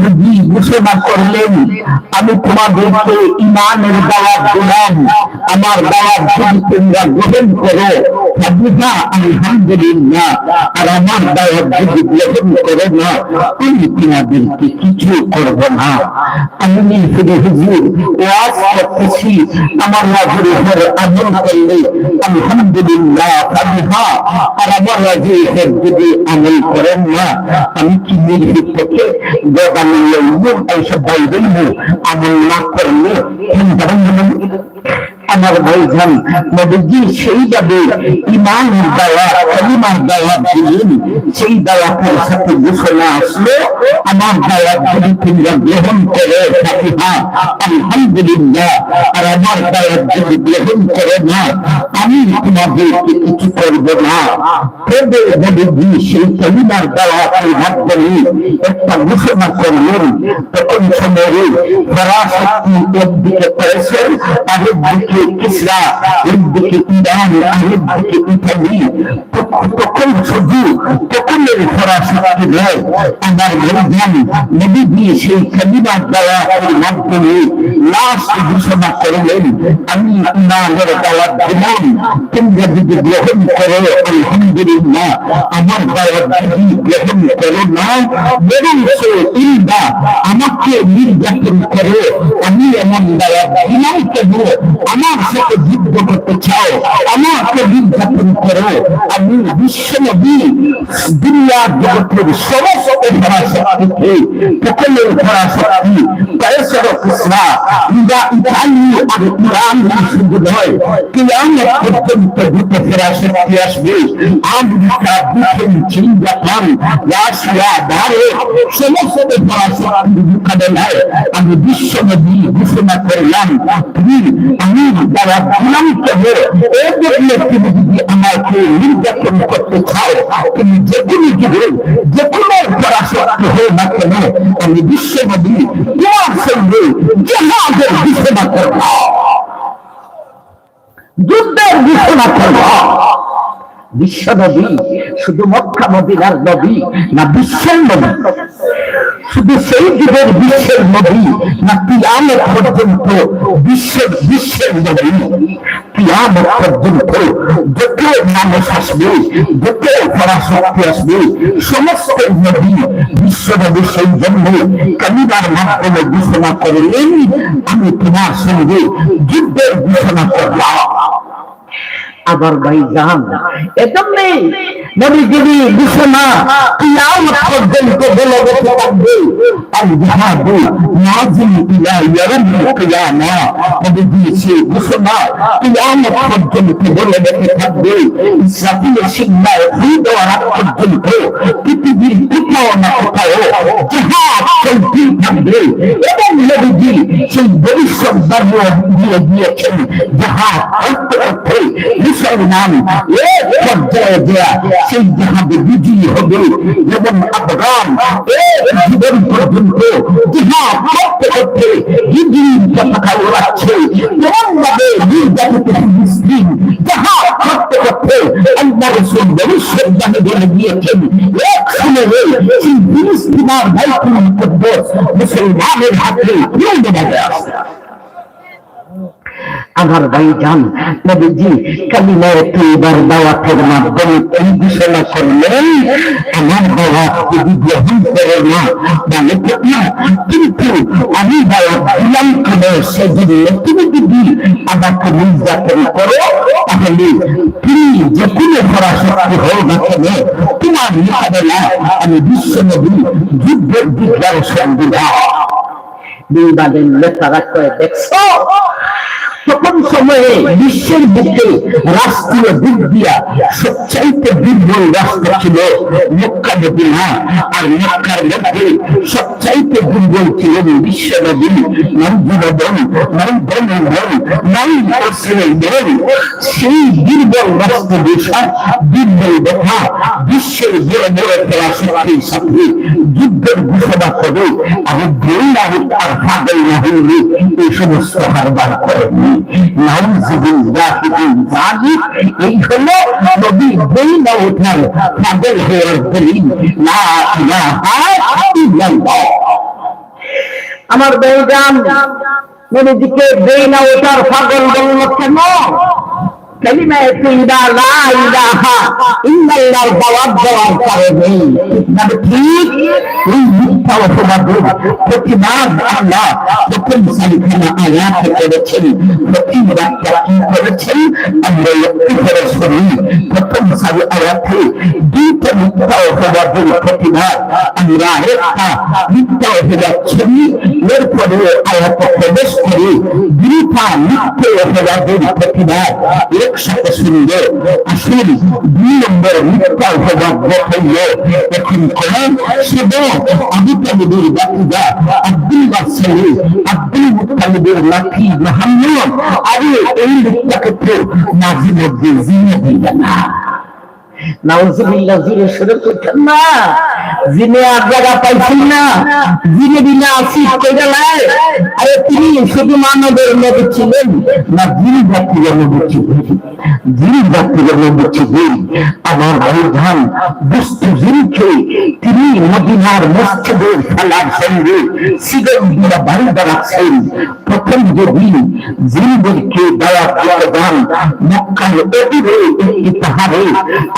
নবী ঘোষণা করলেন, আমি তোমাদেরকে ঈমানের দাওয়াত দিলাম, আমার দাওয়াত যদি তোমরা গ্রহণ করো ফাবিহা আলহামদুলিল্লাহ, আর আমার দাওয়াত যদি গ্রহণ করো না আমি তোমাদেরকে কিছু করব না। আমি ফিরে হুজুর ওয়াজ করতেছি, আমার রাজের উপর আমল করলে আলহামদুলিল্লাহ ফাবিহা, আর আমার রাজের উপর যদি আমল করেন না আমি কি নির্ভীক থেকে গদামিয়ে এইসব বাইবেল আমল না করলে আমার ভাইজান নবীজি সেইভাবে ঈমানের দাওয়াত কালিমার দাওয়াত দিলেন। সেই দাওয়াতের সাথে ঘোষণা আসলো, আমার দাওয়াত যদি তোমরা গ্রহণ করো ফাতিহা আলহামদুলিল্লাহ, আর আমার দাওয়াত যদি গ্রহণ করো না আমি তোমাদেরকে কিছু করব না। তবে নবীজি সেই কালিমার দাওয়াতের মাধ্যমে একটা ঘোষণা করলেন। তখন সময়ে ফরাসতি একদিকে পেয়েছেন, আরেক দিকে কিসরা, একদিকে ইরান, আরেক দিকে ইতালি। তখন শুধু তখনের ফরাসতি নয়, আমার ভাইজান নবীজি সেই কালিমার দাওয়াতের মাধ্যমে লাস্ট ঘোষণা করলেন, আমি ঈমানের দাওয়াত দিলাম, তোমরা যদি গ্রহণ করো আলহামদুলিল্লাহ, আমার দাওয়াত যদি গ্রহণ করো না বরঞ্চ ইলবা আমাকে নির্যাতন করো, আমি এমন দাওয়াত দিলাম কেন? আমার সাথে যুদ্ধ করতে চাও, আমাকে নির্যাতন করো। আমি বিশ্বনবী দুনিয়া জগতের সমস্ত পরাশক্তিকে, সকলের পরাশক্তি কায়সার কিসরা ইতালি আর ইরান শুধু নয়, কিয়ামত পর্যন্ত দুটো পরাশক্তি আসবে। আমেরিকা, ব্রিটেন, চীন, জাপান, রাশিয়া, ভারত সমস্ত পরাশক্তির মোকাবেলায় আমি বিশ্বনবী ঘোষণা করলাম, আমি দাওয়াত দিলাম কেন? এজন্য তুমি যদি আমাকে নির্যাতন করতে চাও, তুমি যে কোনো যুগে যে কোনো পরাশক্তি হয়ে না কেন, আমি বিশ্বনবী তোমার সঙ্গে জিহাদের ঘোষণা করব, যুদ্ধের ঘোষণা করব। বিশ্বনবী শুধু মক্কা মদিনার নবী না, বিশ্বের নবী? শুধু সেই যুগের বিশ্বের নবী না কিয়ামত পর্যন্ত বিশ্বের নবী? কিয়ামত পর্যন্ত যত মানুষ আসবে, যত পরাশক্তি আসবে, সমস্ত নবী বিশ্বনবী সেই জন্য কালিমার মাধ্যমে ঘোষণা করলেন, আমি তোমার সঙ্গে যুদ্ধের ঘোষণা করলাম। আবার ভাইজান এজন্যই নবীজি ঘোষণা কিয়ামত পর্যন্ত বলবৎ থাকবে। আর জিহাদু নাজিল ইলা ইয়াউমিল কিয়ামা, নবীজি সেই ঘোষণা কিয়ামত পর্যন্ত বলবৎ থাকবে। ইসরাফিলের সিংহায় ফুঁ দেওয়ার আগ পর্যন্ত পৃথিবীর কোথাও না কোথাও জিহাদ চলতেই থাকবে। এবং নবীজি সেই ভবিষ্যৎবাণী দিয়ে দিয়েছেন, জিহাদ করতে করতে মুসলমান এক পর্যায়ে দেয়া সেই জিহাদে বিজয়ী হবে। এবং আফগান এক জীবন পর্যন্ত জিহাদ করতে করতে বিজয়ীর পতাকা ওড়াচ্ছে। এমনভাবে নির্যাতিত মুসলিম জিহাদ করতে করতে আল্লাহ রাসূল ভবিষ্যৎবাণী বলে দিয়েছেন, এক সময়ে সেই ফিলিস্তিনের বাইতুল মুকদ্দাস মুসলমানের হাতে তুলে দেওয়া হবে। আমার ভাইজান নবীজি কালিমায়ে তৈয়বার দাওয়াতের মাধ্যমে এই ঘোষণা করলেন, আমার দাওয়াত যদি গ্রহণ করে না তাহলে না, কিন্তু আমি দাওয়াত দিলাম কেন? সেজন্য তুমি যদি আমাকে নির্যাতন করো তাহলে তুমি যে কোনো পরাশক্তি হও না কেন, তোমার মোকাবেলায় আমি বিশ্বনবী যুদ্ধের ডিক্লারেশন দিলাম। বিবাদের নেতারা কয়ে দেখছো, তখন সময়ে বিশ্বের বুকে রাষ্ট্রীয় দিক দিয়া সবচাইতে দুর্বল রাষ্ট্র ছিল মক্কা মদিনা। আর মক্কার মধ্যে সবচাইতে দুর্বল ছিলেন বিশ্বনবী। সেই দুর্বল রাষ্ট্র দেশা দুর্বল দেখা বিশ্বের বড় বড় পরাশক্তির সাথে যুদ্ধের ঘোষণা করে। আমি বই না আর পাগল না হইলে এই সমস্ত হারবার করেনি। এই হলো নবী বই না ওঠার পাগল হওয়ার দলিল। লা ইলাহা ইল্লাল্লাহ। আমার বেঈমান নবীজিকে বেইনা ওটার পাগল বলল কেন? কালিমা লা ইলাহা ইল্লাল্লাহ জবাব দেওয়ার কারণে মানে ঠিক এই মিথ্যা অপবাদের প্রতিবাদ আল্লাহ প্রথম সারিখানা আয়াত করেছেন। প্রতিবাদটা কি করেছেন আমরা একটু করে শুনি। প্রথম সারি আয়াতে দুইটা মিথ্যা অপবাদের প্রতিবাদ আমরা একটা মিথ্যা অপবাদ শুনি, এরপরে আয়াতে প্রবেশ করি দুইটা মিথ্যা অপবাদের প্রতিবাদ একসাথে শুনবে। আসুন 2 নম্বর মিথ্যা অপবাদ হইল এখন কোরআন শুধু আবু তালিবের বাতিজা আব্দুল্লাহ ছেলে আব্দুল মুত্তালিবের লাঠি মুহাম্মদ আরে এই লোকটাকে তো নাজির মধ্যে জিনে দিবে না। নাউজুবিল্লাহ জিনে শুরু করছেন না, জিনে আর জায়গা পাইছেন না, জিনে দিনে আসিফ কইরা লাই। আরে তিনি শুধু মানবের নবী ছিলেন না জিন জাতির নবী ছিলেন? জিন জাতির নবী ছিলেন। আমার ভাইজান দুষ্ট জিনকে তিনি মদিনার মসজিদের সালার সঙ্গে সিগন দিয়া বাড়ি দাঁড়াচ্ছেন। প্রথম যেদিন জিনদেরকে দাওয়াত দিতে যান মক্কার অদূরে একটি পাহাড়ে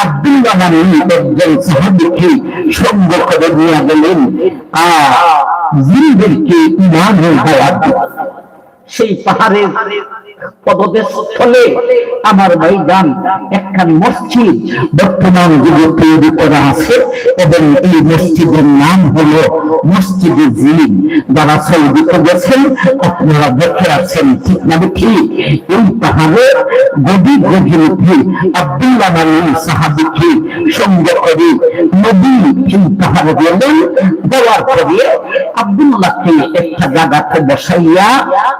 আব্দুল্লাহ নামে একজন সাহাবীকে সঙ্গ করে নিয়ে গেলেন জিনদেরকে ঈমানের দাওয়াত দিতে। সেই পাহাড়ের পদদেশস্থলে আমার ভাইজান একখানি মসজিদ বর্তমান যুগে তৈরি করা আছে এবং এই মসজিদের নাম হলো মসজিদে জিন। যারা সৌদিতে গেছেন আপনারা দেখে আছেন, ঠিক না ঠিক? এই পাহাড়ে গভীর গভীরে আব্দুল্লাহ নামে সাহাবীকে সঙ্গ করে নবী এই পাহাড়ে গেলেন। যাওয়ার পরে আব্দুল্লাহকে একটা জায়গাতে বসাইয়া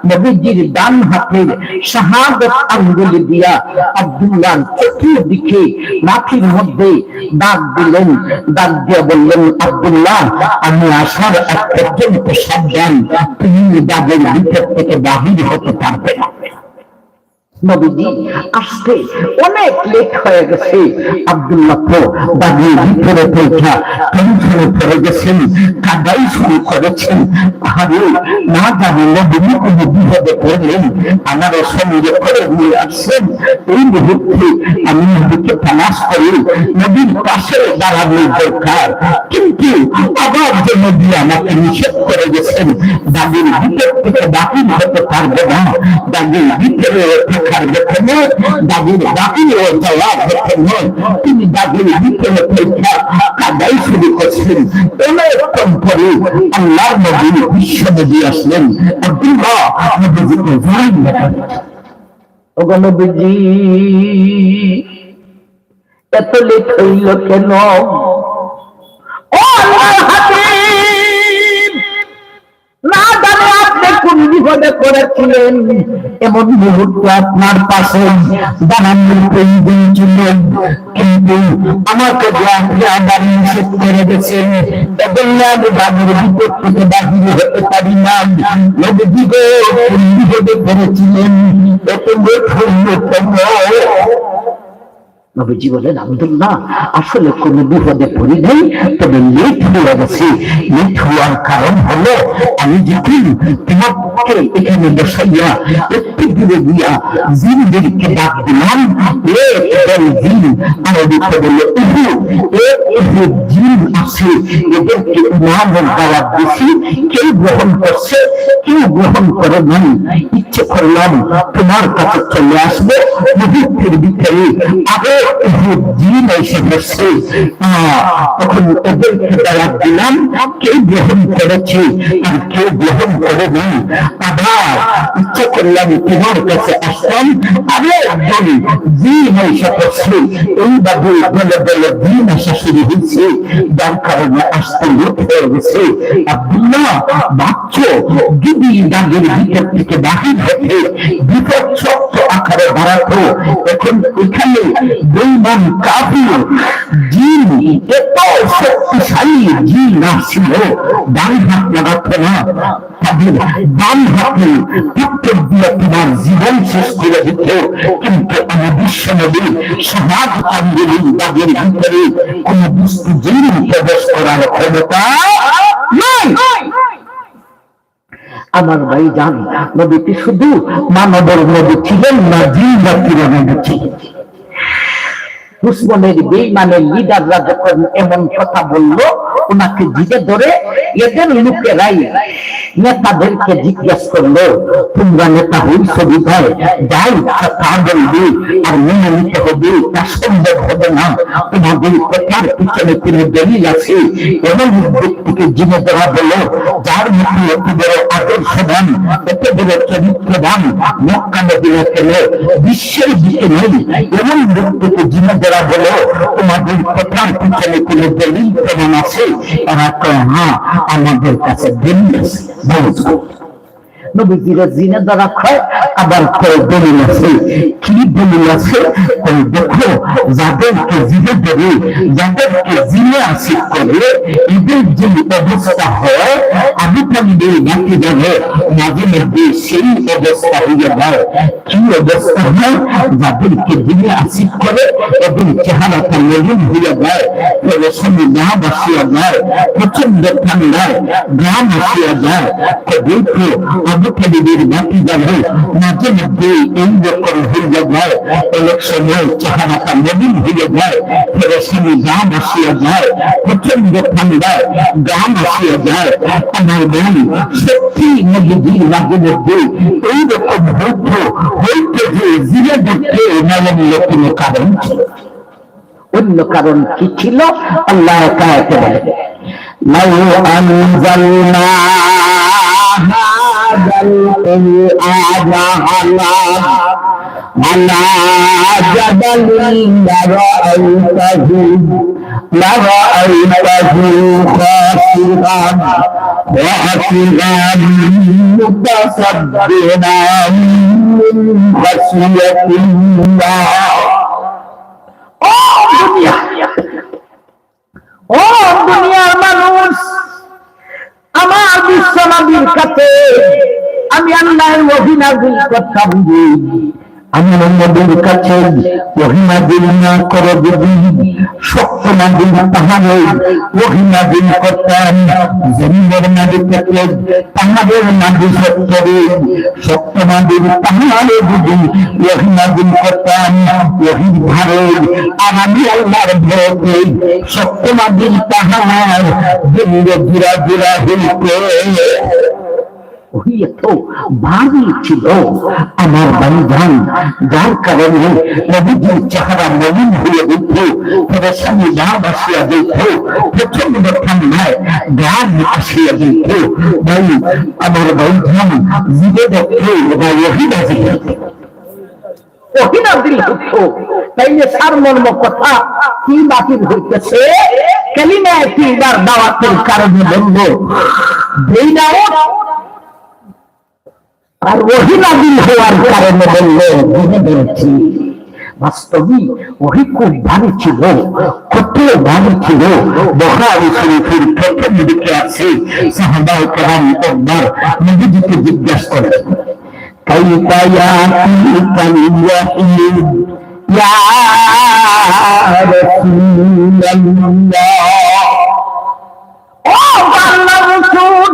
নবীজির ডান হাতের শাহাদাত আঙ্গুল দিয়া আব্দুল্লাহ চোখের দিকে লাঠির মধ্যে দাগ দিলেন। দাগ দিয়ে বললেন, আব্দুল্লাহ আমি আসার এক পর্যন্ত সাবধান, তুমি দাগের ভিতর থেকে বাহির হতে পারবে না। নবীজি আসতে অনেক লেট হয়ে গেছে। আব্দুল্লাহ তো দাগের ভিতরে পৌঁছা টেনশনে পড়ে গেছেন, কাদাই শুরু করেছেন। আরে না জানি নবী কোনো বিপদে পড়লেন, আমার সঙ্গে করে নিয়ে আসছেন। এই মুহূর্তে আমি নবীকে তালাশ করি, নবীর পাশে দাঁড়ানোর দরকার, কিন্তু আবার যে নবী আমাকে নিষেধ করে গেছেন দাগের ভিতর থেকে বাতিল হতে পারবে না, দাগের ভিতরে থাকার বেতনে দাগের বাতিলও যাওয়ার বেতনে তিনি দাগের ভিতরে পরীক্ষা কাদাই শুরু করছেন। অনেকক্ষণ পরে আল্লাহর নবী বিশ্ব নবী আসলেন। আব্দুল্লাহ নবীজিকে জানান, ওগো নবীজি এত লেট হইল কেন? ও আল্লাহর হাবিব, না জানি আপনি কোন বিপদে পড়েছিলেন, এমন মুহূর্তে আপনার পাশে দাঁড়ানোর প্রয়োজন ছিল, কিন্তু আমাকে যে আপনি আবার নিষেধ করে গেছেন এজন্য আমি বাড়ির ভিতর থেকে বাহির হতে পারি না। নবীজি গো কোন বিপদে পড়েছিলেন, এত লেট হইল কেন? নবীজি বলেন, আব্দুল্লাহ আসলে কোন বিপদে পড়ি নাই, তবে লেট হয়ে গেছে। লেট হওয়ার কারণ হলো আমি যখন তোমাকে এখানে বসাইয়া একটু দূরে দিয়া জিনদেরকে ডাক দিলাম, জিন আরবিতে বলে জিন আছে, এদেরকে ইমানের দাওয়াত দিছি, কেউ গ্রহণ করছে কেউ গ্রহণ করে নাই। ইচ্ছে করলাম তোমার কাছে চলে আসবে, মুহূর্তের ভিতরে আগে জিন এসে বসছে, তখন এদেরকে দাওয়াত দিলাম, কেউ গ্রহণ করেছে আর কেউ গ্রহণ করে নাই। আবার ইচ্ছে করলাম তোমার কাছে আসলাম, আরে একজন জিন এসে বসছে। এইভাবে বলে বলে জিন আসা শুরু হয়েছে, যার কারণে আসতে লেট হয়ে গেছে। আব্দুল্লাহ ভাবছো যদি দাগের ভিতর থেকে বাহির হতে বিপদ শক্ত আকারে বাড়াতো, এখন এখানে বেঈমান কাফির জিন এত শক্তিশালী জিন আসছিল, ডান হাত লাগাতো না, তাদের ডান হাতে উত্তর দিয়ে তোমার জীবন শেষ করে দিত। কিন্তু আমার বিশ্ব নবী শাহাদাত আঙ্গুল দাগের ভিতরে কোন বস্তু জিন প্রবেশ করার ক্ষমতা নাই। আমার ভাই জান, নবীটি শুধু মানবের নবী ছিলেন না, জিন জাতির নবী ছিলেন। দুশ্মনের বেঈমানের লিডাররা যখন এমন কথা বলল, ওনাকে জিগে ধরে এদের লোকেরাই নেতাদেরকে জিজ্ঞেস করলো, তোমরা নেতা হইছ বিধায় যাই তা বলবি, আর মেনে নিতে হবে, তা সম্ভব হবে না। তোমাদের কথার পিছনে কোনো দলিল আছে? এমন ব্যক্তিকে জিগে ধরা বলো যার মধ্যে এত বড় আদর্শবান, এত বড় চরিত্রবান, মক্কা মদিনা কেন বিশ্বের দিকে নেই, এমন ব্যক্তিকে জিগে ধরা বলো তোমাদের কথার পিছনে কোনো দলিল প্রমাণ আছে? এরা কয় হ্যাঁ, আমাদের কাছে দলিল আছে। নবীজিরা জিনে ধরা হয়, আবার কয় দলিল আছে। কি দলিল আছে? দেখো, যাদেরকে জিনে ধরে, যাদেরকে জিনে আসি করে, এদের যে অবস্থা হয়, আমি তাদের বাকি যাবে মাঝে মধ্যে সেই অবস্থা হয়ে যায়। কি অবস্থা হয়? যাদেরকে জিনে আসি করে এবং চেহারাটা মলিন হয়ে যায়, রেশমি গা বাসিয়া যায়, প্রচন্ড ঠান্ডায় গা বাসিয়া যায়, দেখো আবুতালিবের বাকি যাবে মাঝে মধ্যে এইরকম হয়ে যায়, অনেক সময় চেহারাটা মলিন হয়ে যায়, রেশমি গা বাসিয়া যায়, প্রচন্ড ঠান্ডায় গা বাসিয়া যায়। আমার ভাই, সত্যি নবীজির মাঝে মধ্যে এইরকম হইতে যে জিরে ধরতে নয়নীয় কোনো কারণ ছিল। অন্য কারণ কি ছিল? আল্লাহ কায়াতে বলে, লাউ আনজালনা হাযাল কুরআনা আলা জাবালিন লারাআইতাহু খাশিআন মুতাসাদ্দিআন মিন খাশিয়াতিল্লাহ। ও দুনিয়ার মানুষ, আমার বিশ্ব নবীর কাছে আমি আল্লাহর ওহী নাযিল করতাম, আমি নবীর কাছে ওহী নাযিল না করে যদি শক্ত নাযিল তাহলে ওহী নাযিল করতাম। জমিনের নবী থেকে পাহাড়ের নবী সত্তরে শক্ত নাযিল তাহলে যদি ওহী নাযিল করতাম ওহীর ধারে, আর আমি আল্লাহর ভয়ে শক্ত নাযিল পাহাড় দিলে জুরা জুরা হইতে ভারী ছিল। আমার বান্ধব, যার কারণে নবীজির চেহারা মলিন হয়ে উঠত, পরেশানি গা বাসিয়া দিত, প্রচন্ড ঠান্ডায় গা আসিয়া দিত। ভাই, আমার বান্ধব জীবে দেখত ওহী নাযিল হতো। তাইলে সারমর্ম কথা কি বাতিল হইতেছে? কালিমা তিনবার দাওয়াতের কারণে বলল বেইনাও, আর ওহী নাযিল হওয়ার কারণে বললো বুঝে পেরেছি। বাস্তবিক ওহী খুব ভারী ছিল, কত ভারী ছিল। বুখারী শরীফের প্রথম দিকে আছে, সাহাবায়ে কেরাম একবার নবীজিকে জিজ্ঞাসা করেন, কাইফা ইয়াতিকাল ওয়াহী ইয়া রাসূলুল্লাহ। ও আল্লাহর রাসূল,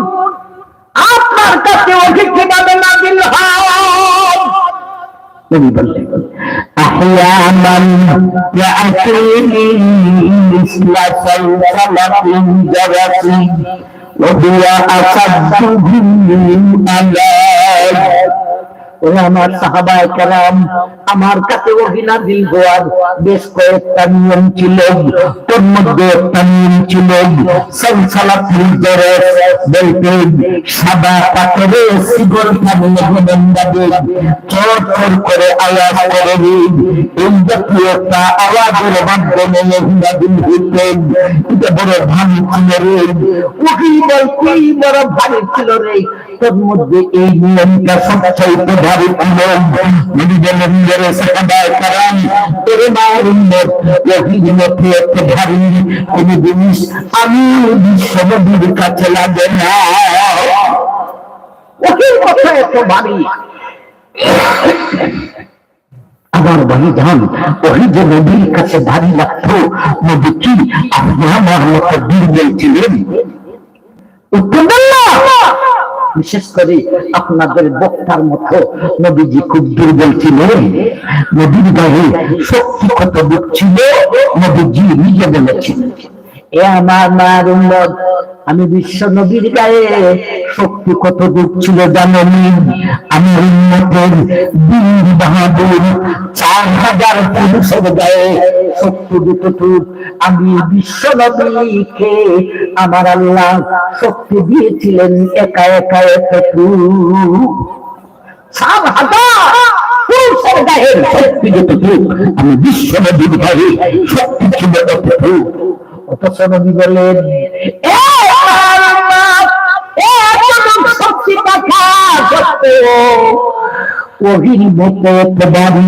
আপনার কাছে ওহী কিভাবে নাযিল হয়? নবী বললেন, আহয়ামান ইয়াতিনি মিসলা সালসালাতিন জারাতি ওয়া হুয়া আসাদ্দু বিল আলাদ। আমার সাহাবায়ে কেরাম, আমার কাছে ওহী নাযিল হওয়ার বেশ কয়েকটা নিয়ম ছিল। তার মধ্যে একটা নিয়ম ছিল সালসালাতুল জারাত, বলতে সাদা পাথরে শিকল টানলে গোলন্দাবে চর চর করে আওয়াজ করে, এই জাতীয় একটা আওয়াজের মাধ্যমে ওহী নাযিল হইতেন। এটা বড় ভারী ছিল রে, ওহী বলতে বড় ভারী ছিল রে। তার মধ্যে এই নিয়মটা সবচাইতে ভারী ছিল। নবী বলেন, মেরে সাহাবায়ে কেরাম, এর উম্মত, ওহীর মধ্যে এত ভারী কোন জিনিস আমি বিশ্ব নবীর কাছে লাগে না। ওহীর কথা এত ভারী। আমার ভাইজান, ওহী যে নবীর কাছে ভারী লাগতো, নবী কি আপনি আমার মতো দুর্বল ছিলেন? উত্তর দেন না। বিশেষ করে আপনাদের বক্তার মতো নবীজি খুব দুর্বল ছিলেন, নবীর গায়ে শক্তি কতটুক ছিল নবীজি নিজে বলেছিলেন, এ আমার মায়ের উম্মত, আমি বিশ্ব নবীর গায়ে শক্তি কতটুক ছিল জানেন? আমার উম্মতের বীর বাহাদুর 4000 পুরুষের গায়ে শক্তি যতটুক আমি বিশ্ব নবীকে আমার আল্লাহ শক্তি দিয়েছিলেন একা একা এতটুক। 4000 পুরুষের গায়ে শক্তি যতটুক আমি বিশ্ব নবীর গায়ে শক্তি ছিল এতটুক। অথচ নবী বলেন, শক্তি থাকা সত্ত্বেও ওহির মতো একেবারে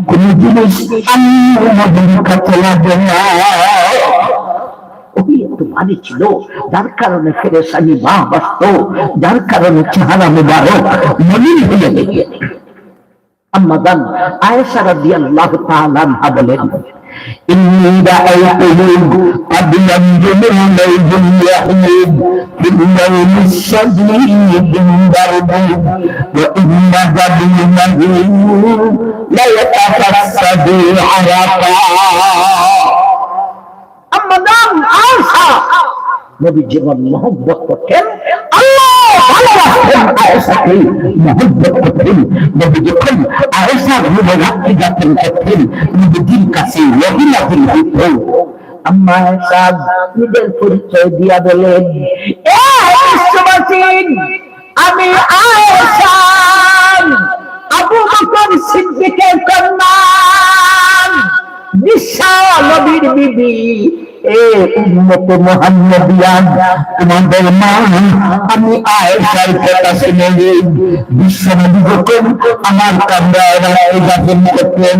কোন জিনিস আমি নবীর কাছে লাগে না। ওহি এত ভারী ছিল যার কারণে ফেরেশতানি বাহ বাসত, যার কারণে চেহারা মুবারক মলিন হয়ে গেছে। আম্মা জান আয়েশা রাদিয়াল্লাহু তাআলা আনহা বলেন, إني رأيته قد ينزل الليل اليحيد في الليل الشديد برد وإن جبينه ليتفسد عرقا। أما دام عائشة নবী জীবন মহব্বত করতেন, আল্লাহ ভালোবাসতেন আয়েশাকে, মহব্বত করতেন। নবী যখন আয়েশার রুমে রাত্রি যাপন করতেন নবীজির কাছে ওহী নাযিল হতো। আম্মা আয়েশা নিজের পরিচয় দিয়া বলেন, এ বিশ্ববাসী, আমি আয়েশা আবু বকর সিদ্দিকের কন্যা, বিশ্ব নবীর বিবি, এ উম্মতে মুহাম্মাদিয়া, তোমাদের মা আমি আয়েশার কথা শুনে বিশ্বনবী যখন আমার কামরায় রাতে যাপন করতেন,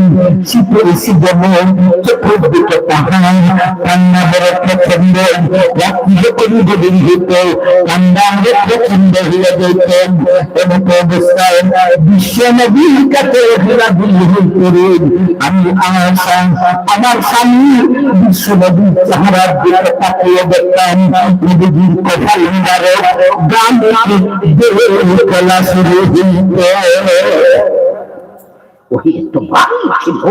শীতের সিজনে চতুর্দিকে পাহাড়, কান্না বড় প্রচন্ড, রাত্রি যখন গভীর হইত কান্না প্রচন্ড হয়ে যেতেন। এমতো অবস্থায় বিশ্বনবীর কাছে ঘোরাঘুরি হইতেন। আমি আয়েশা আমার স্বামী বিশ্বনবীর চেহারার দিকে তাকিয়ে দেখতাম নবীজির কপাল মুবারক গান থেকে গলা শুরু হইত। ওহি এত ভারী ছিল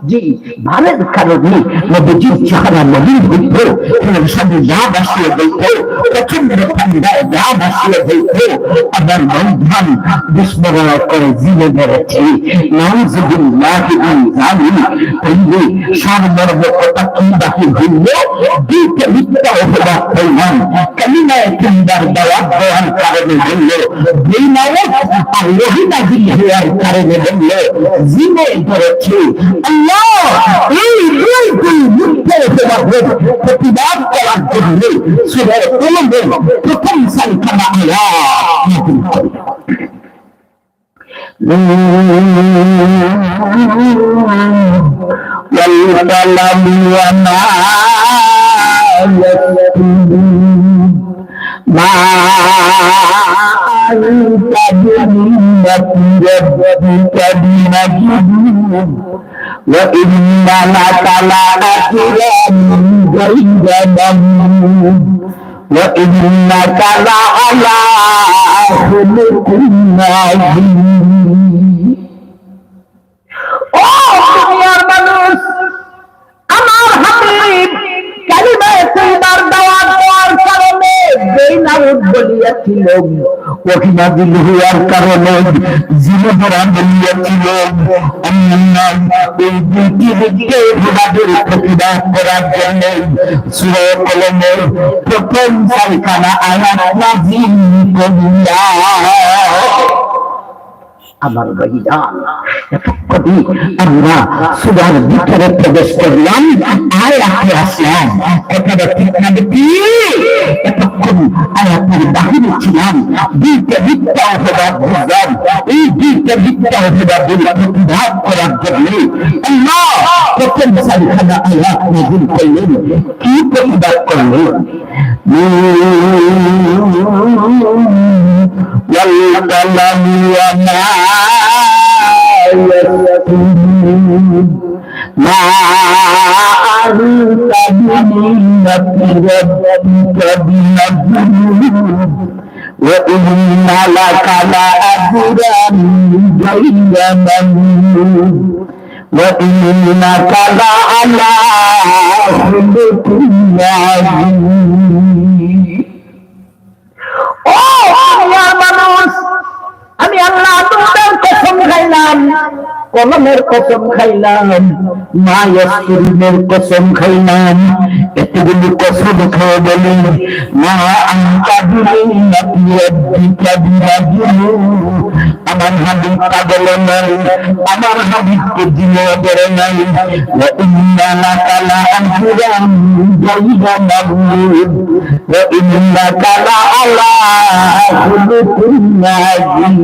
যে ভারের কারণে নবীজির চেহারা মলিন হইত, সামনে গা ভাসিয়ে দিত, প্রচন্ড ঠান্ডায় গা ভাসিয়ে দিত। আবার বন্ধন বিস্মরণ করে জিনে ধরেছে, নাউযুবিল্লাহি মিন যালিক। তাইলে সারমর্ম কথা কি বাকি হইল? দুইটা মিথ্যা অপবাদ করলাম, কালিমায়ে তিনবার দাওয়াত দেওয়ার কারণে হইল, বেনাওয়াত আর ওহী নাযিল হওয়ার কারণে হইল জিনে ধরেছে। আল্লাহ এই দুইটি মিথ্যা অপবাদের প্রতিবাদ করার জন্য সূরা কলমের প্রথম সংখ্যা আয়াত নাযিল করলেন। والقلم وما يسطرون ما أنت بنعمة ربك بمجنون وإن لك لأجرا غير ممنون وإنك لعلى خلق عظيم। ও দুনিয়ার মানুষ, আমার হাবিব কালিমায়ে তিনবার দাওয়াত দেওয়ার কারণে বেনাউদ বলিয়াছিল, ওহী নাযিল হওয়ার কারণে জিনে ধরা বলিয়াছিল। এই দুইটি দিকে বিবাদের প্রতিবাদ করার জন্য সূরা কলমের প্রথম চারখানা আয়াত নাযিল করিয়া। আমার ভাইজান, এতক্ষণে আমরা সূরার ভিতরে প্রবেশ করলাম, আয়াতে আসলাম। কথাটা ঠিক না দেখি? এতক্ষণ আয়াতের বাহিরে ছিলাম, দুইটা মিথ্যা অপবাদ বুঝলাম। এই দুইটা মিথ্যা অপবাদের প্রতিবাদ করার জন্য আল্লাহ প্রথম চারখানা আয়াত নাযিল করলেন। কি প্রতিবাদ করলেন? والقلم وما يسطرون ما أنت بنعمة ربك بمجنون وإن لك لأجرا غير ممنون وإنك لعلى خلق عظيم ও দুনিয়ার মানুষ আমি আল্লাহ তোমাদের কসম খাইলাম কলমের কসম খাইলাম মা ইয়াসরিনের কসম খাইলাম এতগুলো কসম খেয়ে বলি মা আনতা বিনিয়াতি রাব্বিকা বিরাজুল আমার হাবিব পাগল নাই আমার হাবিবকে জিনে ধরে নাই ওয়া ইন্না লাকা লাআজরান গায়রা মামনুন ওয়া ইন্নাকা লাআলা খুলুকিন আযীম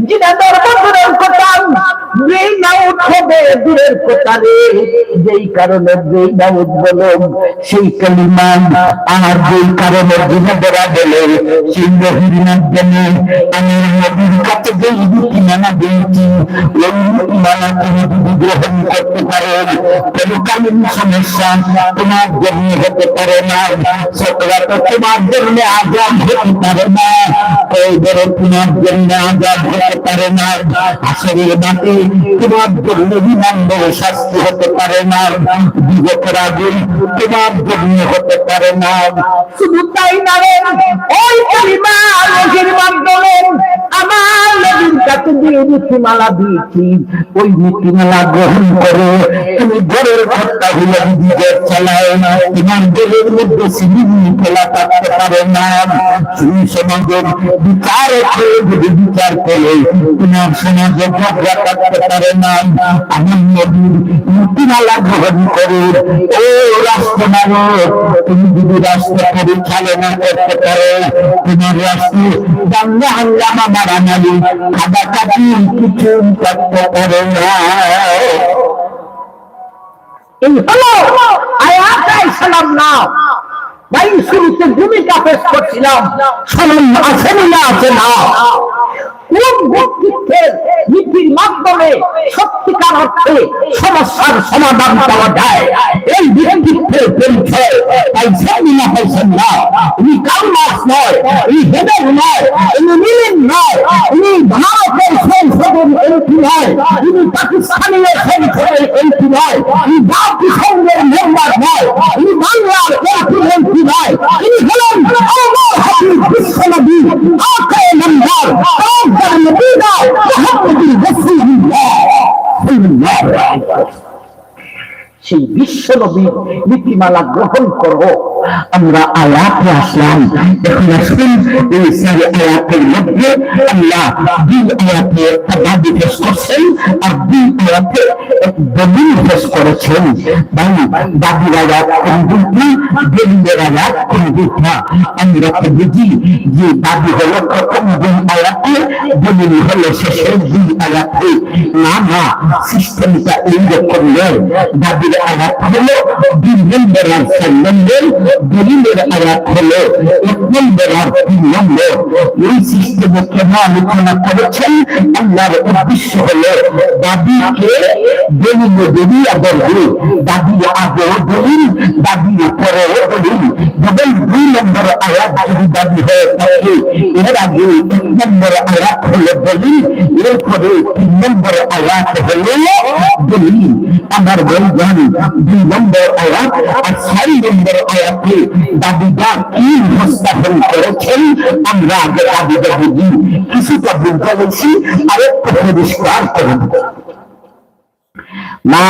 জিনাদের বদরের কথা যেই নাউত হবে দূরের কথা রে যেই কারণে যেই নাউত বলো সেই কালিমা আর যেই কারণে জিনাদেরা বলে সেই নবীর মাধ্যমে আমি নবীর কাছে যেই রুটিমানা দিয়েছি ওই রুটিমানা তুমি যদি গ্রহণ করতে পারেন কোনো কালীন সমস্যা তোমার জন্য হতে পারে না সতরাত তোমার জন্য আজাব হতে পারে না ওই ধরো তোমার জন্য আজাব হতে পারে না আসরের মাঠে তোমার জন্য বিনম্র শাস্তি হতে পারে না বিগতের আগে তোমার জন্য হতে পারে না শুধু তাই না ওই কালিমা নবীর মাধ্যমে আমার নবীর কাছে যে নীতিমালা দিয়েছি ওই নীতিমালা গ্রহণ করে তুমি ঘরের ঘরটা হলে বিজয় চালায় না তোমার দেহের মধ্যে সিলিমি ফেলা থাকতে পারে না তুমি সমাজের বিচার যদি বিচার করে তোমার সমাজে ঝগড়া থাকতে পারে না আমার নবীর নীতিমালা গ্রহণ করে ও রাষ্ট্রনায়ক তুমি যদি রাষ্ট্র পরিচালনা করতে পারো তোমার রাষ্ট্রে দাঙ্গা হাঙ্গামা মারামারি কাটাকাটি কিছু করতে পারে না এই হলো আয়াত সালাম না ভাই শুরুতে ভূমিকা পেশ করছিলাম সালাম আছে না আছে না কোন ব্যক্তিত্বের নীতির মাধ্যমে সত্যিকার অর্থে সমস্যার সমাধান পাওয়া যায় এই ব্যক্তিত্বের পরিচয় তাই জানিনা হয়েছেন না উনি কালমাস নয় উনি হেডের নয় উনি মিলিন নয় উনি ভারতের সংসদের এমপি নয় উনি পাকিস্তানের সংসদের এমপি নয় উনি জাতিসংঘের মেম্বার নয় উনি বাংলার এমপি নয় উনি হলেন আমার হাবিব বিশ্বনবী আকায়ে নামদার নবীনা মুহাম্মদুর রাসূলুল্লাহ সাল্লাল্লাহু আলাইহি ওয়াসাল্লাম সেই বিশ্ব নবীর নীতিমালা গ্রহণ করো আমরা আয়াতে আসলাম এখন আসুন এই সারি আয়াতের মধ্যে আল্লাহ দুই আয়াতে একটা দাবি পেশ করছেন আর দুই আয়াতে এক দলিল পেশ করেছেন দাবির আয়াত কোন দুটি দলিলের আয়াত কোন দুটা আমরা তো বুঝি যে দাবি হলো প্রথম দুই আয়াতে দলিল হলো শেষের দুই আয়াতে না না সিস্টেমটা এইরকম নয় দাবির আয়াত হলো 2 নম্বর আর 4 নম্বর দলিলের আয়াত হলো 1 নম্বর আর 3 নম্বর এই সিস্টেমে কেন আলোচনা করেছেন আল্লাহর উদ্দেশ্য হলো দাবিকে দলিল দলিয়া বলবে দাবির আগে দলিল দাবির পরে দলিল যখন 2 নম্বর আয়াত যদি দাবি হয়ে থাকে এর আগে 1 নম্বর আয়াত হলো দলিল এরপরে 3 নম্বর আয়াত হলো দলিল আমার বলবেন 2 নম্বর আয়াত আর 4 নম্বর আয়াতে দাবিদার কি উপস্থাপন করেছেন আমরা আগে দাবিদার বুঝি কিছুটা বুঝতে পেরেছি আরেকটু পরিষ্কার করে দেব মা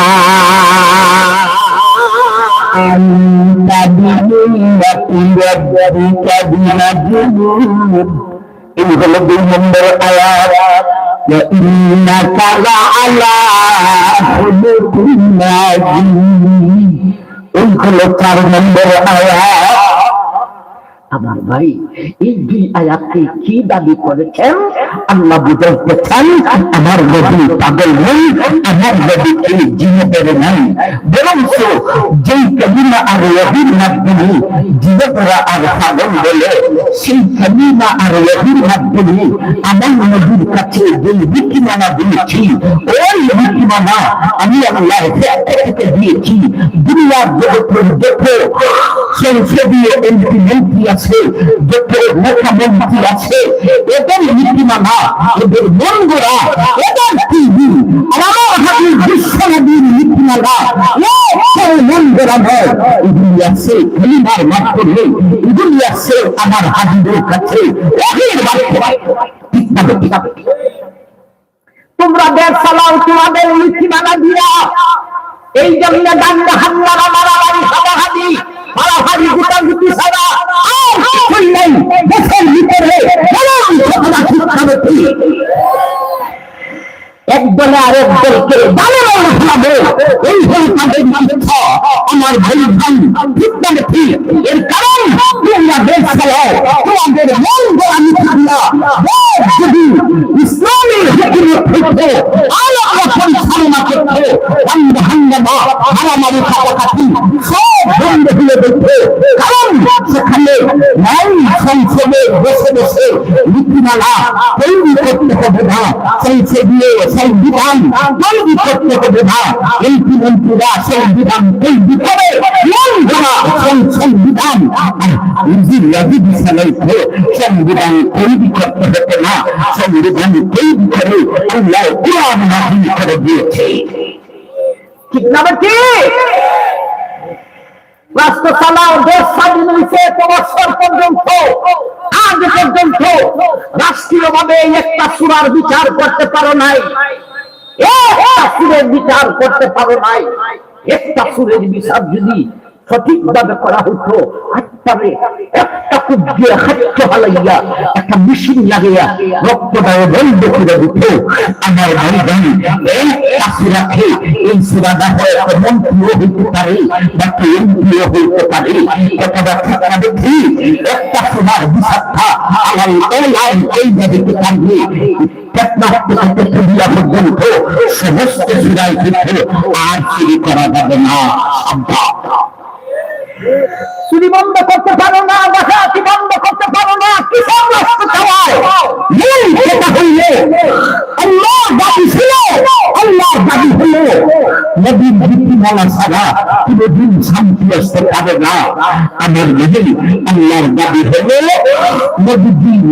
আনতা বিনিয়াতি রাব্বিকা বিরাজুল এই হলো 2 নম্বর আয়াত وإنك لعلى خلق عظيم এই হলো 4 নম্বর আয়াত আমার ভাই এই দুই আয়াতে কি দাবি করেছেন আল্লাহ বুঝাতে চান আমার নবী পাগল নয় আমার নবী এই জিনেদের নাই বরং যেই কালিমা আর ওহীর মাধ্যমে জিনেরা আর পাগল বলে সেই কালিমা আর ওহীর মাধ্যমে আমার নবীর কাছে যে নীতিমালা দিয়েছি ওই নীতিমালা আমি আল্লাহ থেকে দিয়েছি দুনিয়ার জগতের দেখো সংসদীয় এমপি আছে, যত নেতা মন্ত্রী আছে, এদের নীতিমালা, এদের মনগড়া, এদের টিভি আর আমার হাবিব বিশ্বনবীর নীতিমালা মনগড়া নয়। এগুলি আছে কালিমার মাধ্যমে, এগুলি আছে আমার হাবিবের কাছে ওহীর মাধ্যমে। ঠিক না ঠিক? তোমরা দেশ চালাও তোমাদের নীতিমালা দিয়া, এই জমিনে দাঙ্গা হামলা মারামারি হাবাহাবি মারামারি গুটাগুটি ছাড়া আর কিছুই নেই দেশের ভিতরে। একদলে আরেক দলকে বানানো, এই হল তাদের ইচ্ছা। আমার ভাই ভাই ঠিক না ঠিক? এর কারণ তোমরা দেশ চালাও তোমাদের মন গড়া নীতিমালা যদি ইসলামের হুকুমত হইতো, আলাদা পরিচালনা করতো, হাঙ্গামা মারামারি কাটাকাটি সব বন্ধ হয়ে যেত। কারণ সেখানে নাই সংসদে বসে বসে নীতিমালা তৈরি করতে হবে না, সংসদীয় সংবিধান তৈরি করতে হবে না, এমপি মন্ত্রীরা সংবিধান তৈরি করে সংবিধান সংবিধান তৈরি করতে হতো না, সংবিধান তৈরি করে কোরআন নাযিল করে দিয়েছে। ঠিক না ঠিক? রাষ্ট্র চালাও, দেশ স্বাধীন হয়েছে 1 বছর পর্যন্ত, আজ পর্যন্ত রাষ্ট্রীয় ভাবে একটা সূরার বিচার করতে পারো নাই, একটা সূরের বিচার করতে পারো নাই। একটা সূরের বিচার যদি সঠিকভাবে করা হতো, একটা কূপ দিয়ে হাত হালাইয়া একটা মেশিন লাগিয়া রক্তদায় বন্ধ করে দিত। আমার ভাই ভাই একটা সূরাকে এই সূরাটা হয়তো মন্ত্রীও হইতে পারে বা এমপিও হইতে পারে, কথাটা ঠিক না দেখি? একটা সূরার বিচারটা আমার এইভাবে পারবে সমস্ত সূরায় কিন্তু আর চুরি করা যাবে না। চুরি বন্ধ করতে পারো না, ডাকাতি বন্ধ করতে পারো না, কিসব রাষ্ট্র চালায় মূল সেটা হইলে আল্লাহর দাবি ছিল, আল্লাহর দাবি হলো নবীর নীতিমালা ছাড়া কোনদিন শান্তি আসতে পারে না। আমার নবী আল্লাহর দাবি হলো নবীর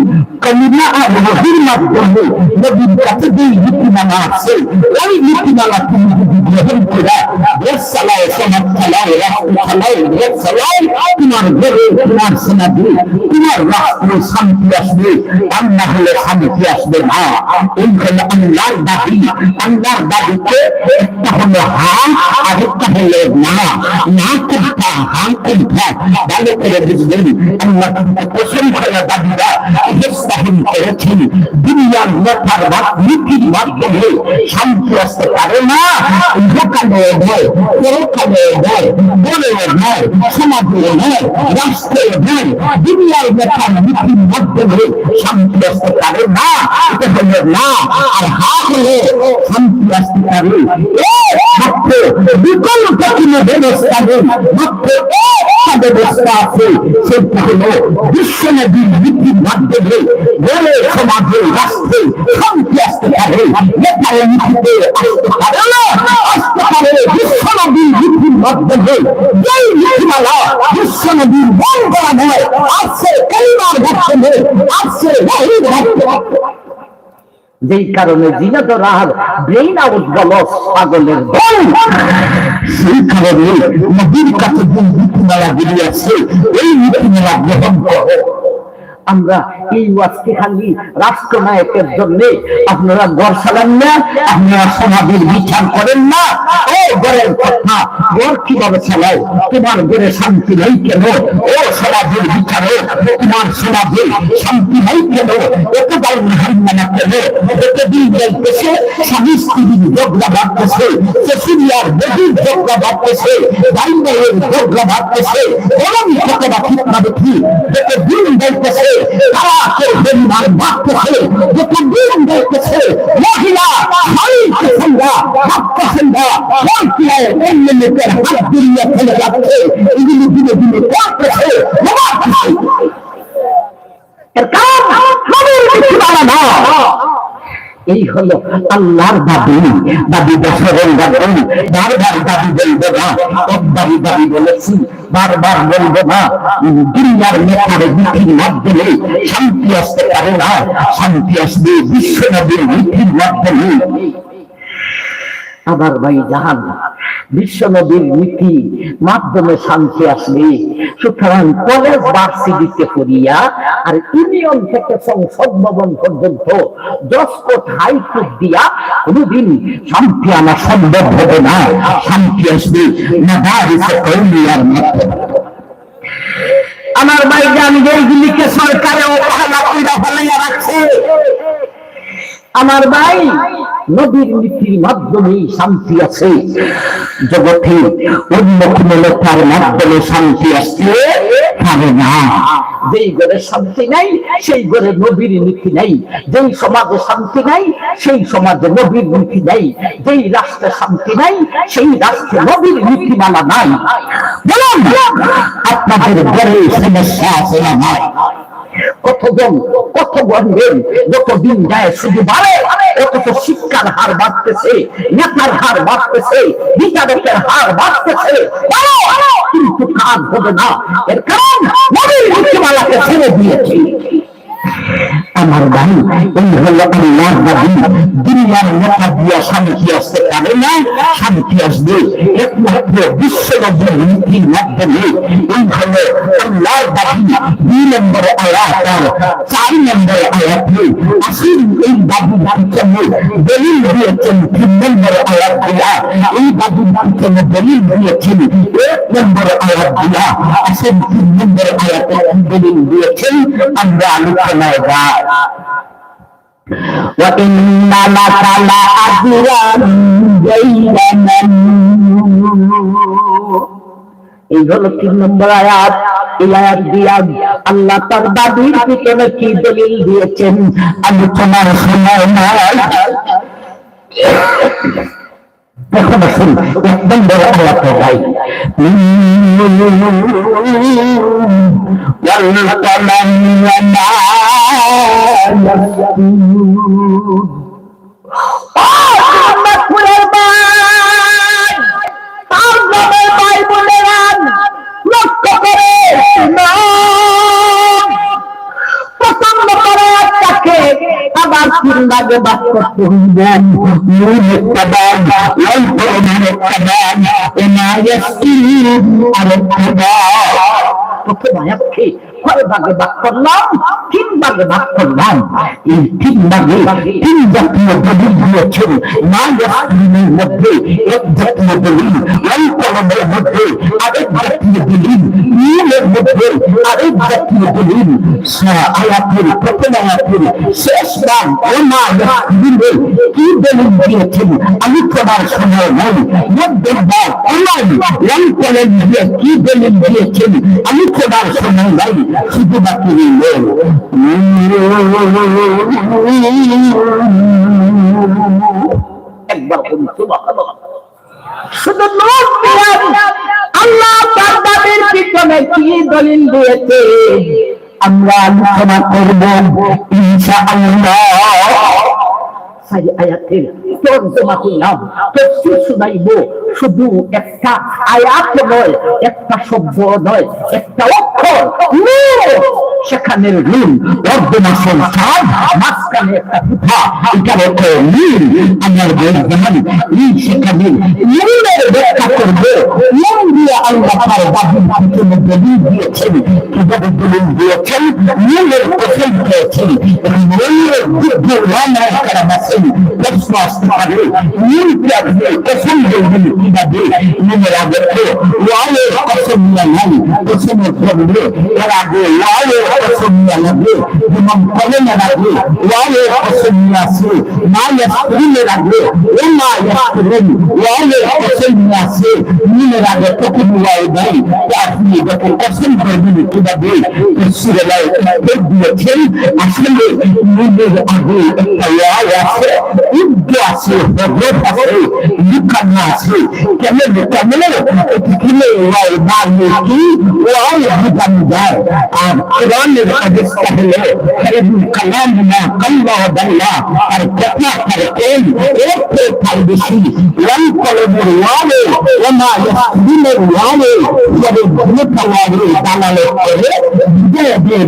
কালিমা আর ওহীর মাধ্যমে নবীর কাছে যে নীতিমালা আছে, ওই নীতিমালা তুমি যদি গ্রহণ করে দেশ চালায়, সমাজ চালায়, রাষ্ট্র চালায়, দেশ চালায়, তোমার ঘরে তোমার সমাজে তোমার রাষ্ট্রে শান্তি আসবে, আর না হলে শান্তি আসবে না। এই হলো আল্লাহর দাবি। আল্লাহর দাবিতে একটা হলো হ্যাঁ, আরেকটা হলো না। না কোনটা, হ্যাঁ কোনটা ভালো করে বুঝবেন। আল্লাহ প্রশংসা দাবিরা স্থাপন করেছেন দুনিয়ার নেতার নীতির মাধ্যমে শান্তি আসতে পারে না। দোকানে দেয়, পরকালে দেয়, বলে দেয়, সমাজে দেয়, রাষ্ট্রে দেয়, দুনিয়ার নেতার নীতির মাধ্যমে শান্তি আসতে পারে না। এটা হলো না। আর হা হলে শান্তি আসতে পারে। মাত্র বিকল্প কোনো ব্যবস্থা নেই, মাত্র একটা ব্যবস্থা আছে, সেটা হলো বিশ্বনবীর নীতির মাধ্যমে বলে সমাজে রাষ্ট্রে শান্তি আসতে পারে। নেতার নীতিতে আসতে পারে না, আসতে পারে বিশ্বনবীর নীতির মাধ্যমে। যেই নীতিমালা বিশ্বনবীর মন করা নয়, আসছে কালিমার মাধ্যমে, আসছে ওহীর মাধ্যমে। যেই কারণে জিনাদর আর ব্রেইন আউট বলো পাগলের দল, সেই কারণে নবীর কাছে যে নীতিমালা বেরিয়েছে এই নীতিমালা গ্রহণ করো। আমরা এই ওয়াজকে খালি রাষ্ট্রনায়কের জন্য আপনারা ঘর চালান না, আপনারা সমাজের বিচার করেন না। ও ঘরের কথা, ঘর কিভাবে চালাও? তোমার ঘরে শান্তি নেই কেন? ও সমাজের বিচারে তোমার সমাজে শান্তি নেই কেন? এত গাল হারিমানা কেন? এত দিন চলতেছে, স্বামী স্ত্রীর ঝগড়া বাড়তেছে, সিরিয়ার বেদির ঝগড়া বাড়তেছে, বাইরের ঝগড়া বাড়তেছে। এরকম কথা ঠিক না দেখি, যত দিন বলতেছে তারা কেউ পরিবার বাড়তেছে, যত দিন বলতেছে মহিলা স্বামীকে সঙ্গা ভাবতেছেন না, অন্য লোকের হাত দিয়ে ফেলে যাচ্ছে, এগুলি দিনে দিনে করতেছে। এই হলো আল্লাহর দাবি। দাবি বছরের দাবি, বারবার দাবি বলবে না, একবারই দাবি বলেছি। বারবার বলবো না, দুনিয়ার নেতার নীতির মাধ্যমে শান্তি আসতে পারে না, শান্তি আসবে বিশ্ব নবীর নীতির মাধ্যমে। আমার ভাই জাহান বিশ্ব নবীর নীতি মাধ্যমে শান্তি আসবে। সুতরাং কলেজ ভার্সিটিতে পড়িয়া আর ইউনিয়ন থেকে সংসদ ভবন পর্যন্ত 10 কোট হাইকোর্ট দিয়া কোনদিন শান্তি আনা সম্ভব হবে না। শান্তি আসবে মাদারিসে কওমিয়ার মাধ্যমে। আমার ভাই জান যেইগুলিকে সরকারে অবহেলা কইরা ফেলাইয়া রাখছে, আমার ভাই নবীর নীতির মাধ্যমেই শান্তি আছে। জগতে অন্য কোন নেতার মাধ্যমে শান্তি আসতে পারে না। যেই ঘরে শান্তি নাই সেই ঘরে নবীর নীতি নাই, যেই সমাজে শান্তি নাই সেই সমাজে নবীর নীতি নাই, যেই রাষ্ট্রে শান্তি নাই সেই রাষ্ট্রে নবীর নীতিমালা নাই। বলুন আপনাদের ঘরে সমস্যা আছে না নাই? কতজন কত বলবেন, যত দিন যায় শুধু বাড়ে, অথচ শিক্ষার হার বাড়তেছে, নেতার হার বাড়তেছে, বিচারকের হার বাড়তেছে, কিন্তু কাজ হবে না। এর কারণ নবীর নীতিমালাকে ছেড়ে দিয়েছে। আমার ভাই এই হলো আল্লাহর নবী। দুনিয়ার নেতা দিয়া শান্তি আসতে পারে না, শান্তি আসবে একমাত্র বিশ্ব নবীর নীতির মাধ্যমে। এই হলো আল্লাহর নবী 2 নম্বর আয়াত আর 4 নম্বর আয়াতে আসিন এই দাবির পিছনে দলিল দিয়েছেন। 3 নম্বর আয়াত দিয়া এই দাবির পিছনে দলিল দিয়েছেন। 1 নম্বর আয়াত দিয়া আসেন 3 নম্বর আয়াতে দলিল দিয়েছেন। আমরা আলোচনায় যাই। وَإِنَّ لَكَ لَأَجْرًا غَيْرَ مَمْنُونٍ। এই হলো 3 নম্বর আয়াত। এই আয়াত দিয়া আল্লাহ তার দাবির পিছনে কি দলিল দিয়েছেন আলোচনার সময় নাই। এখন আসুন 1 নম্বর আয়াতে যাই। والقلم وما يسطرون। লক্ষ্য করে পছন্দ করে তাকে আবার 3 ভাগে ভাগ করতে হইবে। মূল উৎপাদন, অল্প উৎপাদন, প্রথমে কয় ভাগে ভাগ করলাম? 3 ভাগে ভাগ করলাম। এই 3 ভাগে 3 জাতীয় দলিল দিয়েছেন। না ইয়াসমিনের মধ্যে এক জাতীয় দলিল, কলমের মধ্যে আরেক জাতীয় দলিল, নীলের মধ্যে আরেক জাতীয় দলিল। আয়াতের প্রথম আয়াতের শেষ নাম ওমা ইয়াসমিনের কি দলিল দিয়েছেন আমি তোমার সময় নাই। মধ্যের ভাগ ওলাই কলম দিয়ে কি দলিল দিয়েছেন আমি তোমার সময় নাই। শুধু বাকি একবার শুধু আল্লাহ তার দাবির পিছনে কি দলিল দিয়েছে আমরা আলোচনা করব ইনশাআল্লাহ। আয়াতের তরজমা করলাম, তাফসীর শুনাইবো। শুধু একটা আয়াত নয়, একটা শব্দ নয়, একটা অক্ষর সেখানে ঋণ অর্ধমাসের সাদ, মাঝখানে একটা ফুটা, এটার অর্থ নীল। আমার বৈজ্ঞান এই সেখানে নীলের ব্যাখ্যা করবো। মন দিয়ে আল্লাহ তার দাবির পিছনে দলিল দিয়েছেন। কিভাবে দলিল দিয়েছেন? নীলের পছন্দ দিয়েছেন। নীলের যুদ্ধে রামায় করা বাসেন প্রশ্ন আসতে পারে নীলকে পছন্দ দিল কিভাবে? নীলের আগে তো ওয়ালের পছন্দ নাই, পছন্দ করবে। এর আগে ওয়ালের পছন্দ লাগবে, যেমন কলমের আগে ওয়ালের পছন্দ আছে। মা ইয়াসরিনের আগে ও মা ইয়াসরিন ওয়ালের পছন্দ আছে। নীলের আগে তখন ওয়াল নাই। আপনি যখন পছন্দ করবেন কিভাবে? সুরায় দিয়েছেন আসলে নীলের আগে একটা ওয়াল আছে, উর্দু আছে, হজরত আছে, লুকানো আছে। কেন লুকানো? এখানে ওয়াই মানে কি ওয়াই বিধান যায়। আর কোরআনের অবস্থা হলো কালাম না কাল্লা বাল্লা আর কথা করতেন এর থেকে বেশি ওয়াল কলমের ওয়ালে ওমা ইয়াসদিনের ওয়ালে যারা ভূতওয়ালে দালালে করে যে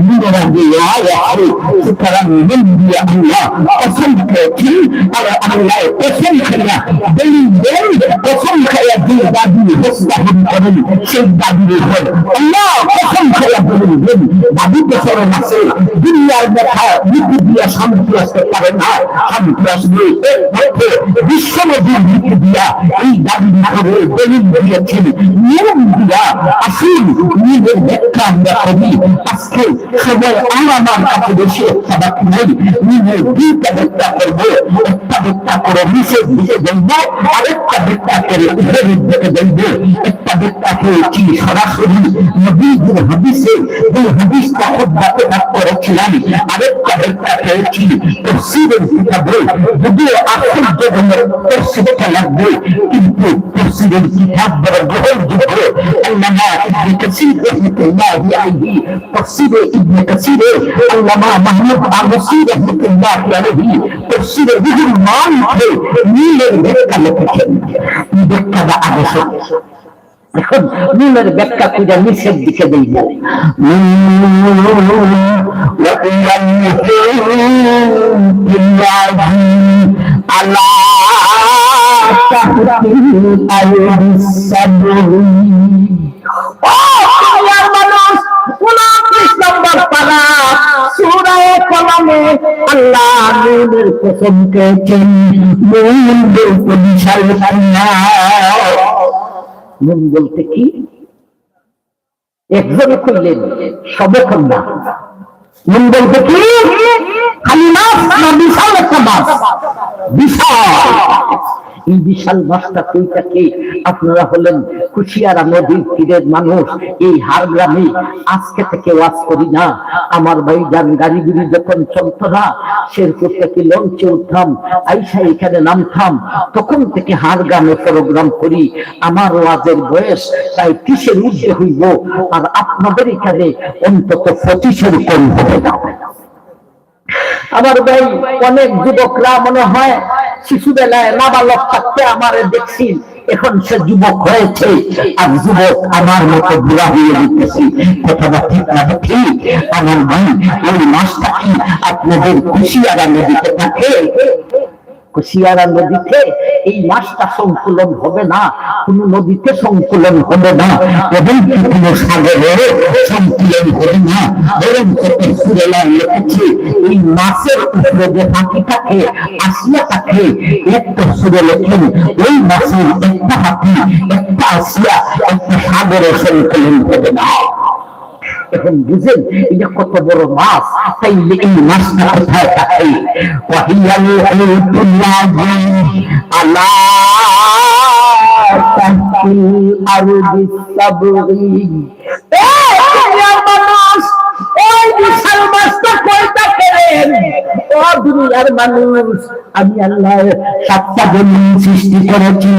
বিন্দরা দিয়ে আয় সুতরাং বন্ধু আল্লাহ কসম খেয়েছি আর আল্লাহ কসম খেলা দলিল দেন কসম খেলা দিয়ে দাবি হস্তাহীন করেন সেই দাবির উপর আল্লাহ কসম খেলা বলেন দেন দাবি পেছনে আছে দুনিয়ার দেখা নীতি দিয়া শান্তি আসতে পারে না, শান্তি আসবে একমাত্র বিশ্বনবীর নীতি দিয়া। এই দাবির উপরে দলিল দিয়েছেন নিয়ম দিয়া। আসুন নিজের ব্যাখ্যা আমরা করি। আজকে সবাই আমার কাছে বেশি একটা বাকি নেই, নিজের দুইটা ব্যাখ্যা করবো। একটা ব্যাখ্যা করে নিষেধ দিকে দেখবো, আরেকটা ব্যাখ্যা করে উপরের দিকে দেখবো। একটা ব্যাখ্যা করেছি সরাসরি নবীর হাদিসে, যে হাদিসটা খুতবাতে পাঠ করেছিলাম। আরেকটা ব্যাখ্যা করেছি তাফসীরের কিতাবে, যদিও আশ্চর্যজনক তাফসীরটা লাগবে, কিন্তু তাফসীরের কিতাব বড় গ্রহণযোগ্য। আল্লামা ইবনে কাসীর রাহমাতুল্লাহি আলাইহি তাফসীরে ইবনে কাসীর, আল্লামা মাহমুদ আল-মুসী রাহমাতুল্লাহি আলাইহি তাফসীরে রুহুল মানিতে নীলের ব্যাখ্যা লিখেছেন। এই ব্যাখ্যাটা আবশ্যক। এখন নীলের ব্যাখ্যা করে নিচের দিকে দেখব। নুন বলতে কি একজনে করলেন সবক্ষণ না। নুন বলতে কি খালি মাছ না বিশাল একটা মাছ? বিশাল। এই বিশাল মাছটা কইটাকে আপনারা হলেন কুশিয়ারা নদীর তীরের মানুষ। এই হার গ্রামে আজকে থেকে ওয়াজ করি না। আমার ভাই যান গাড়িগুলি যখন চলত না, শেরপুর থেকে লঞ্চে উঠতাম, আইসা এখানে নামতাম, তখন থেকে হার গ্রামে প্রোগ্রাম করি। আমার ওয়াজের বয়স তাই 30-এর ঊর্ধ্বে হইব, আর আপনাদের এখানে অন্তত 25-এর কম হবে না। আমার ভাই অনেক যুবকরা মনে হয় শিশুবেলায় নাবালক থাকতে আমারে দেখছি, এখন সে যুবক হয়েছে, আর যুবক আমার মতো বুড়া হয়ে যেতেছি। কথাটা ঠিক না? ঠিক। আমার ভাই ওই মাসটা কি আপনাদের কুশিয়ারা নদীতে থাকে? কুশিয়ারা নদীতে এই মাছটা সংকুলন হবে না, কোন নদীতে সংকুলন হবে না, এবং কোন সাগরে সংকুলন হবে না। বরং লিখেছে এই মাছের উপরে যে হাতি থাকে, আসিয়া থাকে, একটা সুরে লেখেন ওই মাছের একটা হাতি, একটা আসিয়া, একটা সাগরে সংকুলন হবে না। এখন বুঝেন এটা কত বড় মাছ। তাইলে এই মাছটা কোথায় থাকে? দুনিয়ার মানুষ, আমি আল্লাহ 7টা জমিন সৃষ্টি করেছি।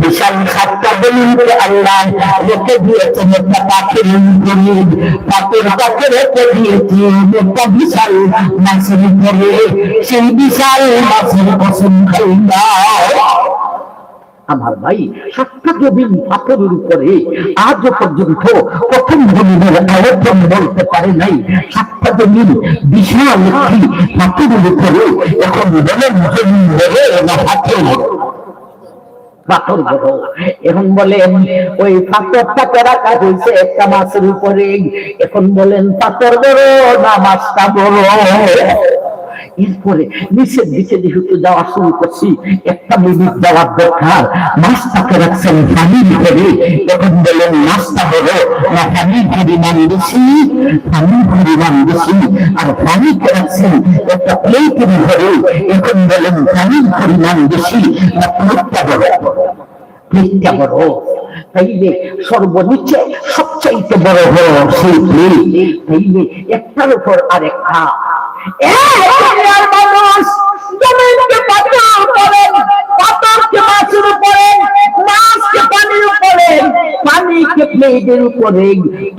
বিশাল 7টা জমিনকে আল্লাহ রেখে দিয়েছেন একটা পাখির উপরে, পাখির পাখে রেখে দিয়েছি একটা বিশাল মাছের উপরে। সেই বিশাল মাছের কসম খাইলা আমার ভাই 7টা জমিন পাথরের উপরে আজও পর্যন্ত প্রথম জমিনের আলোচন বলতে পারে নাই। 7টা জমিন বিশাল একটি পাথরের উপরে। এখন বলেন জমিন বড় না পাথর বড়? পাথর বড়। এখন বলেন ওই পাথরটাকে রাখা হয়েছে একটা মাছের উপরে। এখন বলেন পাথর বড় না মাছটা বড়? এরপরে নিচের দিকে যেহেতু যাওয়া শুরু করছি, একটা মিনিট যাওয়ার দরকার। মাছটাকে রাখছেন পানির উপরে। এখন বলেন মাছটা বড় না পানির পরিমাণ বেশি? পানির পরিমাণ বেশি। আর পানিকে রাখছেন একটা প্লেটের উপরে। এখন বলেন পানির পরিমাণ বেশি না প্লেটটা বড়? প্লেটটা বড়। তাইলে সর্বনিচে সবচাইতে বড় বড় সেই প্লেট। তাইলে একটার উপর আরেকটা। মানুষ জমিনকে পাথর মেয়েদের উপরে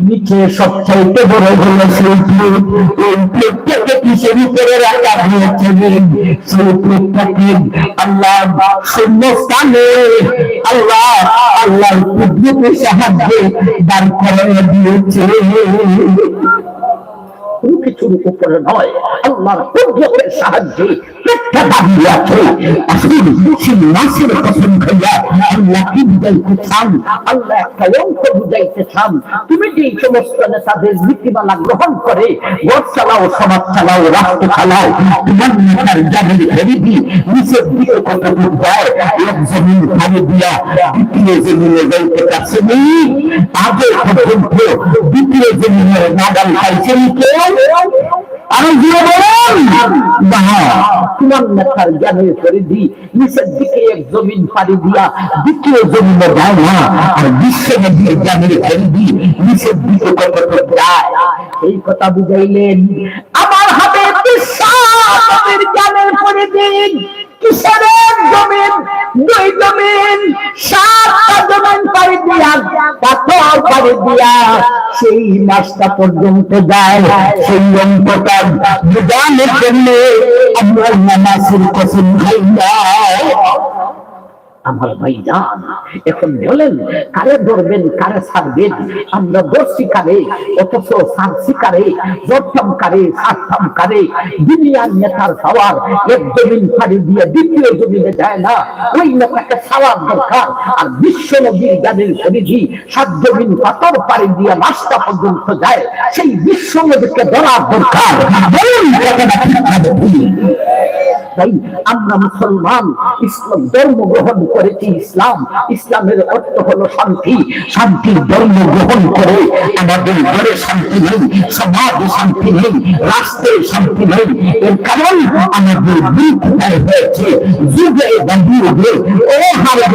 নিচে সবচাইতে বড় হলো সেই প্লেট। এই প্লেটটাকে কিসের উপরে রাখা হয়েছে? সেই প্লেটটাকে আল্লাহ শূন্যস্থানে আল্লাহর কুদরতের সাহায্যে দাঁড় করাইয়া দিয়েছে। কিছুর উপরে নয়, আল্লাহর কুদরতের সাহায্যে পেটটা দাঁড়িয়ে আছে। আসলে সেই মাছের কসম খাইয়া আল্লাহ কি বুঝাইতে চান? আল্লাহ একটা অঙ্ক বুঝাইতে চান। তুমি যে সমস্ত নেতাদের নীতিমালা গ্রহণ করে ঘর চালাও, সমাজ চালাও, রাষ্ট্র চালাও, তোমার নেতার জানের খরিদি নিচের দিকে কতটুকু যায়? এক জমিন ভাগে দিয়া দ্বিতীয় জমিনে যাইতে পারছে নেই। আগে পর্যন্ত দ্বিতীয় জমিনের নাগাল পাইছেন কেউ? আমি দিয়ে বলেন তোমার নেতার জ্ঞানের পরিধি নিচের দিকে এক জমিন পাড়ি দিয়া দ্বিতীয় জমিনে যায় না, আর বিশ্ব নদীর জ্ঞানের পরিধি নিচের দিকে কতটুকু যায়? এই কথা বুঝাইলেন। আমার হাতে বিশ্বাসের জ্ঞানের পরিধি কিসের জমিন, দুই জমিন, 7টা জমিন পাড়ি দিয়া, পাথর পাড়ি দিয়া সেই মাসটা পর্যন্ত যায়। সেই অঙ্কটা বুঝানোর জন্য আমরা নামাজের কসম খাই না। আমার ভাইজান, এখন বলেন কারে ধরবেন, কারে ছাড়বেন? আমরা ধরছি কারে, অথচ ছাড়ছি কারে? ধরতাম কারে, ছাড়তাম কারে? দুনিয়ার নেতার সওয়ার এক জমিন পাড়ি দিয়ে দ্বিতীয় জমিনে যায় না, ওই নেতাকে ছাড়ার দরকার। আর বিশ্ব নবীর জ্ঞানের পরিধি 7 জমিন পাথর পাড়ি দিয়ে মাসটা পর্যন্ত যায়, সেই বিশ্ব নবীকে ধরার দরকার। বলুন কথাটা ঠিক হবে ভুল? তাই আমরা মুসলমান, ইসলাম ধর্ম গ্রহণ করেছি। ইসলামের অর্থ হলো শান্তি। শান্তির ধর্ম গ্রহণ করে আমাদের ঘরে শান্তি নেই, সমাজে শান্তি নেই, রাষ্ট্রে শান্তি নেই। এর কারণ আমাদের বিরুদ্ধে হয়েছে যুগে বা যুগে